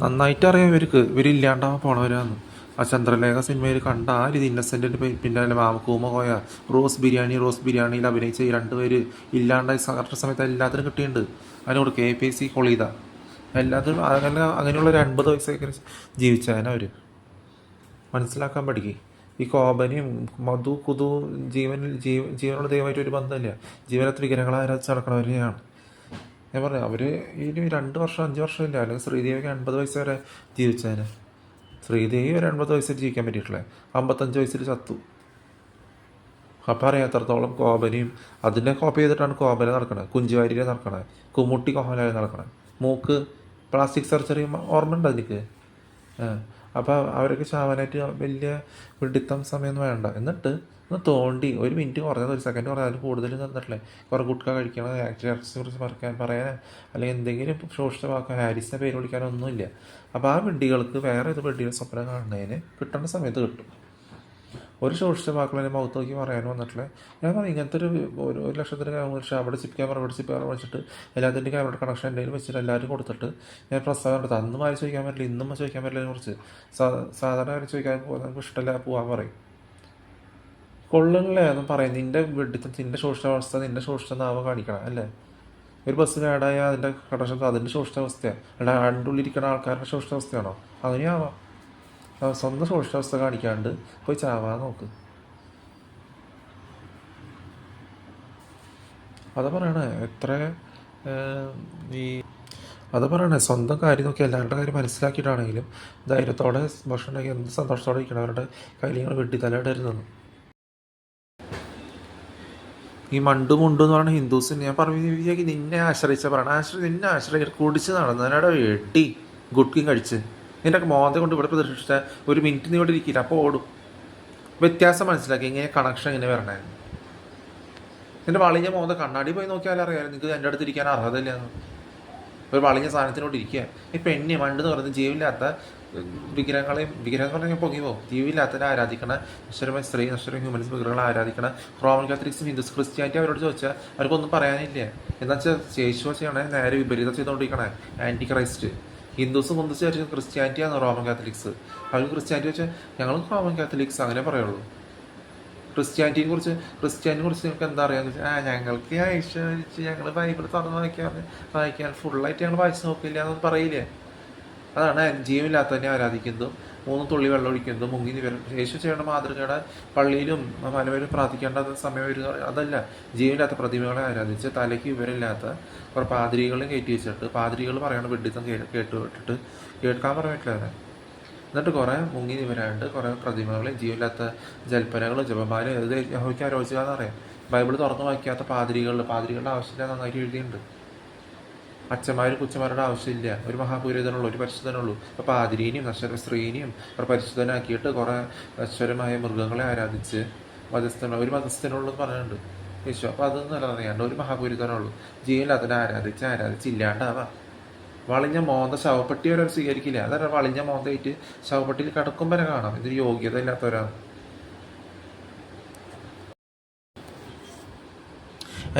നന്നായിട്ട് അറിയാം ഇവരില്ലാണ്ടാവാൻ പോണവരാന്ന്. ആ ചന്ദ്രലേഖ സിനിമയിൽ കണ്ട ആ രീതി ഇന്നസെൻറ്റിൻ്റെ പിന്നാലെ കൂമ കോയ റോസ് ബിരിയാണിയിൽ അഭിനയിച്ച ഈ രണ്ടുപേര് ഇല്ലാണ്ടായി കറക്റ്റ് സമയത്ത് എല്ലാത്തിനും കിട്ടിയിട്ടുണ്ട്. അതിനോട് KPC കൊളീത എല്ലാത്തിനും അങ്ങനെയുള്ള ഒരു 50 വയസ്സൊക്കെ ജീവിച്ചവനവർ. മനസ്സിലാക്കാൻ പഠിക്കും. ഈ കോപനെയും മധു കുതു ജീവനുള്ള ദൈവമായിട്ട് ഒരു ബന്ധമില്ല. ജീവനത്തിൽ വിഗ്രഹങ്ങളെ ആരാധിച്ച് നടക്കണവരെയാണ് ഞാൻ പറഞ്ഞു. അവർ ഇനി 2 വർഷം 5 വർഷം ഇല്ല, അല്ലെങ്കിൽ ശ്രീദേവിക്ക് 80 വയസ്സ് വരെ ജീവിച്ചതിന്. ശ്രീദേവി ഒരു 80 വയസ്സിൽ ജീവിക്കാൻ പറ്റിയിട്ടില്ലേ, 55 വയസ്സിൽ ചത്തു. അപ്പം അറിയാം എത്രത്തോളം കോപനെയും അതിനെ കോപ്പി ചെയ്തിട്ടാണ് കോപന നടക്കണത്, കുഞ്ചുവാരിയെ നടക്കണത്, കുമ്മുട്ടി കോഹലായി നടക്കണത്, മൂക്ക് പ്ലാസ്റ്റിക് സർജറി ഓർമ്മ ഉണ്ട് എനിക്ക്. അപ്പോൾ അവരൊക്കെ ചാവാനായിട്ട് വലിയ വിഡിത്തം സമയമൊന്നും വേണ്ട. എന്നിട്ട് ഒന്ന് തോണ്ടി 1 മിനിറ്റ് കുറഞ്ഞത് 1 സെക്കൻഡ് കുറഞ്ഞത് അതിൽ കൂടുതൽ നിന്നിട്ടില്ലേ കുറേ ഗുട്ക കഴിക്കണം, ആക്ടേഴ്സിനെ കുറിച്ച് പറയാൻ അല്ലെങ്കിൽ എന്തെങ്കിലും ശോഷിതമാക്കാൻ ഹാരിസിനെ പേര് വിളിക്കാനൊന്നുമില്ല. അപ്പോൾ ആ വിഡ്ഢികൾക്ക് വേറെ ഏത് വിഡ്ഢിയുടെ സ്വപ്നം കാണുന്നതിന് കിട്ടേണ്ട സമയത്ത് കിട്ടും. ഒരു സോഷ്യൽ വാക്കുകളെ മുഖത്ത് നോക്കി പറയാൻ വന്നിട്ടില്ലേ. ഞാൻ പറയും ഇങ്ങനത്തെ ഒരു 1,00,000 ക്യാമറ അവിടെ ചിപ്പ് ക്യാമറ വെച്ചിട്ട് എല്ലാത്തിൻ്റെ ക്യാമറ കണക്ഷൻ എന്തെങ്കിലും വെച്ചിട്ട് എല്ലാവരും കൊടുത്തിട്ട് ഞാൻ പ്രസ്താവന എടുത്ത് അന്നും ആരും ചോദിക്കാൻ പറ്റില്ല, ഇന്നും ചോദിക്കാൻ പറ്റില്ല. അതിനെക്കുറിച്ച് സാധാരണ ആരും ചോദിക്കാൻ നമുക്ക് ഇഷ്ടമല്ല പോകാൻ പറയും. കൊള്ളുന്നില്ലേ എന്നും പറയും. നിൻ്റെ വെഡിത്തം, നിൻ്റെ ശോഷിതാവസ്ഥ, നിൻ്റെ ശോഷിതാവ കാണിക്കണം അല്ലേ. ഒരു ബസ് ആഡായ അതിൻ്റെ കടശം അതിൻ്റെ ശോഷിതാവസ്ഥയാണ്, അല്ല അതിൻ്റെ ഉള്ളിലിരിക്കുന്ന ആൾക്കാരുടെ ശോഷിതാവസ്ഥയാണോ? അങ്ങനെയാവാം. സ്വന്തം ശോഷിതാവസ്ഥ കാണിക്കാണ്ട് പോയി ചാവാൻ നോക്ക്. അത് പറയണേ എത്ര അത് പറയണേ സ്വന്തം കാര്യം നോക്കി എല്ലാവരുടെ കാര്യം മനസ്സിലാക്കിയിട്ടാണെങ്കിലും ധൈര്യത്തോടെ ഭക്ഷണം ഉണ്ടാക്കി എന്ത് സന്തോഷത്തോടെ ഇരിക്കണം. അവരുടെ കയ്യിൽ വെട്ടി തലയിടരുതെന്ന്. ഈ മണ്ടു മുണ്ടു എന്ന് പറയുന്ന ഹിന്ദുസിന് ഞാൻ പറഞ്ഞു നിന്നെ ആശ്രയിച്ച പറയണം. നിന്നെ ആശ്രയിച്ച് കുടിച്ച് നടന്നതിനോടെ വെട്ടി ഗുഡ്കിയും കഴിച്ച് നിൻ്റെ മോന്ത കൊണ്ട് ഇവിടെ പ്രദർശിച്ച 1 മിനിറ്റ് നീ ഇവിടെ ഇരിക്കില്ല, അപ്പോൾ ഓടും. വ്യത്യാസം മനസ്സിലാക്കി ഇങ്ങനെ കണക്ഷൻ ഇങ്ങനെ വരണേ. നിൻ്റെ വളിഞ്ഞ മോന്ത കണ്ണാടി പോയി നോക്കിയാലും അറിയാം നിങ്ങൾക്ക് എൻ്റെ അടുത്ത് ഇരിക്കാൻ അർഹതയില്ലെന്ന്. ഒരു വളിഞ്ഞ സാധനത്തിനോട് ഇരിക്കുക. ഈ പെണ്ണി മണ്ടെന്ന് പറയുന്നത് ജീവനില്ലാത്ത വിഗ്രഹം പറഞ്ഞാൽ പൊങ്ങി പോകും. ജീവനില്ലാത്തതിനെ ആരാധിക്കണ നശ്വരമായ സ്ത്രീ, നശ്വര ഹ്യൂമൻസ് വിഗ്രഹങ്ങളെ ആരാധിക്കണ റോമൻ കാത്തലിക്സും ഹിന്ദുസ് ക്രിസ്ത്യാനിറ്റി അവരോട് ചോദിച്ചാൽ അവർക്കൊന്നും പറയാനില്ല. എന്നുവെച്ചാൽ യേശുവ ചെയ്യണേ നേരെ വിപരീതം ചെയ്തുകൊണ്ടിരിക്കണേ ആൻറ്റി ക്രൈസ്റ്റ്. ഹിന്ദുസ് മുന്തിച്ച് വെച്ചാൽ ക്രിസ്ത്യാനിറ്റിയാണ് റോമൻ കാത്തലിക്സ്. അവർ ക്രിസ്ത്യാനിറ്റി വെച്ചാൽ ഞങ്ങളും റോമൻ കാത്തലിക്സ് അങ്ങനെ പറയുള്ളൂ. ക്രിസ്ത്യാനിറ്റിയെ കുറിച്ച് നിങ്ങൾക്ക് എന്താ അറിയാമെന്ന് വെച്ചാൽ ഞങ്ങൾക്ക് യേശു ഞങ്ങൾ ബൈബിൾ തുറന്ന് വായിക്കാൻ ഫുള്ളായിട്ട് ഞങ്ങൾ വായിച്ച് നോക്കില്ല എന്നൊന്നും പറയില്ലേ. അതാണ് ജീവനില്ലാത്തതിനെ ആരാധിക്കുന്നതും 3 തുള്ളി വെള്ളം ഒഴിക്കുന്നതും മുങ്ങി നിവരും. യേശു ചെയ്യേണ്ട മാതൃകയുടെ പള്ളിയിലും മലവരും പ്രാർത്ഥിക്കേണ്ട സമയം വരുന്ന അതല്ല. ജീവനില്ലാത്ത പ്രതിമകളെ ആരാധിച്ച് തലയ്ക്ക് വിവരമില്ലാത്ത കുറേ പാതിരികളും കയറ്റി വെച്ചിട്ട് പാതിരികൾ പറയണ വിഡിത്തം കേട്ടുവിട്ടിട്ട് കേൾക്കാൻ പറയാൻ പറ്റില്ല. എന്നിട്ട് കുറേ മുങ്ങി നിവരാണ്ട് കുറേ പ്രതിമകളും ജീവനില്ലാത്ത ജൽപ്പനകളും ജപമാലും ഇത് യഹോവയ്ക്ക് ആലോചിക്കാന്ന് പറയാം. ബൈബിൾ തുറന്നു വായിക്കാത്ത പാതിരികളുടെ ആവശ്യമില്ല നന്നായിട്ട് എഴുതിയിട്ടുണ്ട്. അച്ഛന്മാരും കൊച്ചന്മാരുടെ ആവശ്യമില്ല. ഒരു മഹാപുരോഹിതനുള്ളൂ, ഒരു പരിശുദ്ധനുള്ളൂ. അപ്പോൾ പാതിരീനെയും നശ്വര സ്ത്രീനെയും കുറേ പരിശുദ്ധനാക്കിയിട്ട് കുറേ നശ്വരമായ മൃഗങ്ങളെ ആരാധിച്ച് ഒരു മതസ്ഥനുള്ളൂ എന്ന് പറഞ്ഞിട്ടുണ്ട് യേശു. അപ്പോൾ അതൊന്നും അല്ല അറിയാണ്ട് ഒരു മഹാപുരോഹിതനുള്ളൂ. ജീവനില്ലാത്തതിനെ ആരാധിച്ച് ഇല്ലാണ്ടാവാം. വളിഞ്ഞ മോന്ത ശവപ്പെട്ടി വരെ സ്വീകരിക്കില്ല. അതല്ല വളിഞ്ഞ മോന്തയിട്ട് ശവപ്പെട്ടിയിൽ കിടക്കും വരെ കാണാം. ഇതൊരു യോഗ്യത ഇല്ലാത്തവരാണ്.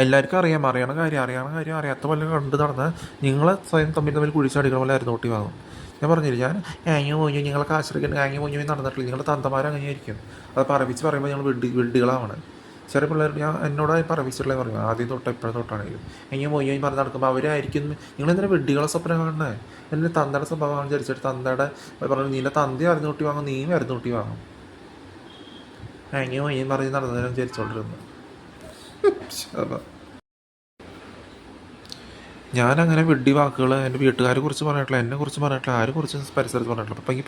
എല്ലാവർക്കും അറിയണ കാര്യം അറിയാത്ത പോലെ കണ്ട് നടന്നാൽ നിങ്ങളെ സ്വയം തമ്മിൽ കുഴിച്ചടിക്കണ പോലെ അരുന്നോട്ടി വാങ്ങും. ഞാൻ പറഞ്ഞില്ല, ഞാൻ ആങ്ങി പോഞ്ഞു നിങ്ങളെ കാശിരിക്കുന്ന ആങ്ങി പോഞ്ഞു നടന്നിട്ടില്ല. നിങ്ങളുടെ തന്തമാർ അങ്ങനെയായിരിക്കും. അത് പറയുമ്പോൾ ഞങ്ങൾ വിഡ്ഢികളാണ്. ചെറിയ പിള്ളേർ എന്നോട് പറവിച്ചിട്ടുള്ള പറയും ആദ്യം തൊട്ട് എപ്പോഴും തൊട്ടാണെങ്കിലും എങ്ങനെ പോയി പറഞ്ഞ് നടക്കുമ്പോൾ അവരായിരിക്കും നിങ്ങളെന്തിനാ വിഡ്ഢികളെ സ്വപ്നം കാണണേ. എൻ്റെ തന്തയുടെ സ്വഭാവമാണ് വിചാരിച്ചിട്ട് തന്തയുടെ പറഞ്ഞു നിന്റെ തന്തി അരുന്നൂട്ടി വാങ്ങും, നീയും അരുന്നൂട്ടി വാങ്ങും. എങ്ങനെ പോയി പറഞ്ഞ് നടന്നതിനും വിചാരിച്ചോണ്ടിരുന്നു. ഞാനങ്ങനെ വിഡ്ഢി വാക്കുകൾ എൻ്റെ വീട്ടുകാരെ കുറിച്ച് പറഞ്ഞിട്ടില്ല, എന്നെ കുറിച്ച് പറഞ്ഞിട്ടില്ല, ആരെ കുറിച്ച് പരിസരത്ത് പറഞ്ഞിട്ടില്ല. അപ്പം എനിക്ക്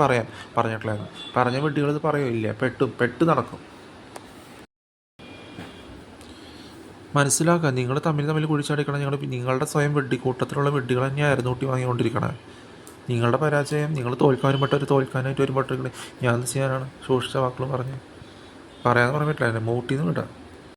പറഞ്ഞിട്ടില്ലായിരുന്നു. പറഞ്ഞ വിഡ്ഢികൾ ഇത് പറയുമില്ല, പെട്ട് നടക്കും. മനസ്സിലാക്കുക, നിങ്ങൾ തമ്മിൽ കുഴിച്ചടിക്കണം. നിങ്ങളുടെ സ്വയം കൂട്ടത്തിലുള്ള വെഡ്ഡികൾ തന്നെയായിരുന്നു ഊട്ടി വാങ്ങിക്കൊണ്ടിരിക്കണേ. നിങ്ങളുടെ പരാജയം നിങ്ങൾ തോൽക്കാനായിട്ട് വരുമ്പോഴത്തേക്ക് ഞാൻ എന്ത് ചെയ്യാനാണ്? സൂക്ഷിച്ച വാക്കുകൾ പറയാൻ പറ്റില്ല. മൂട്ടിന്ന് വിടാം.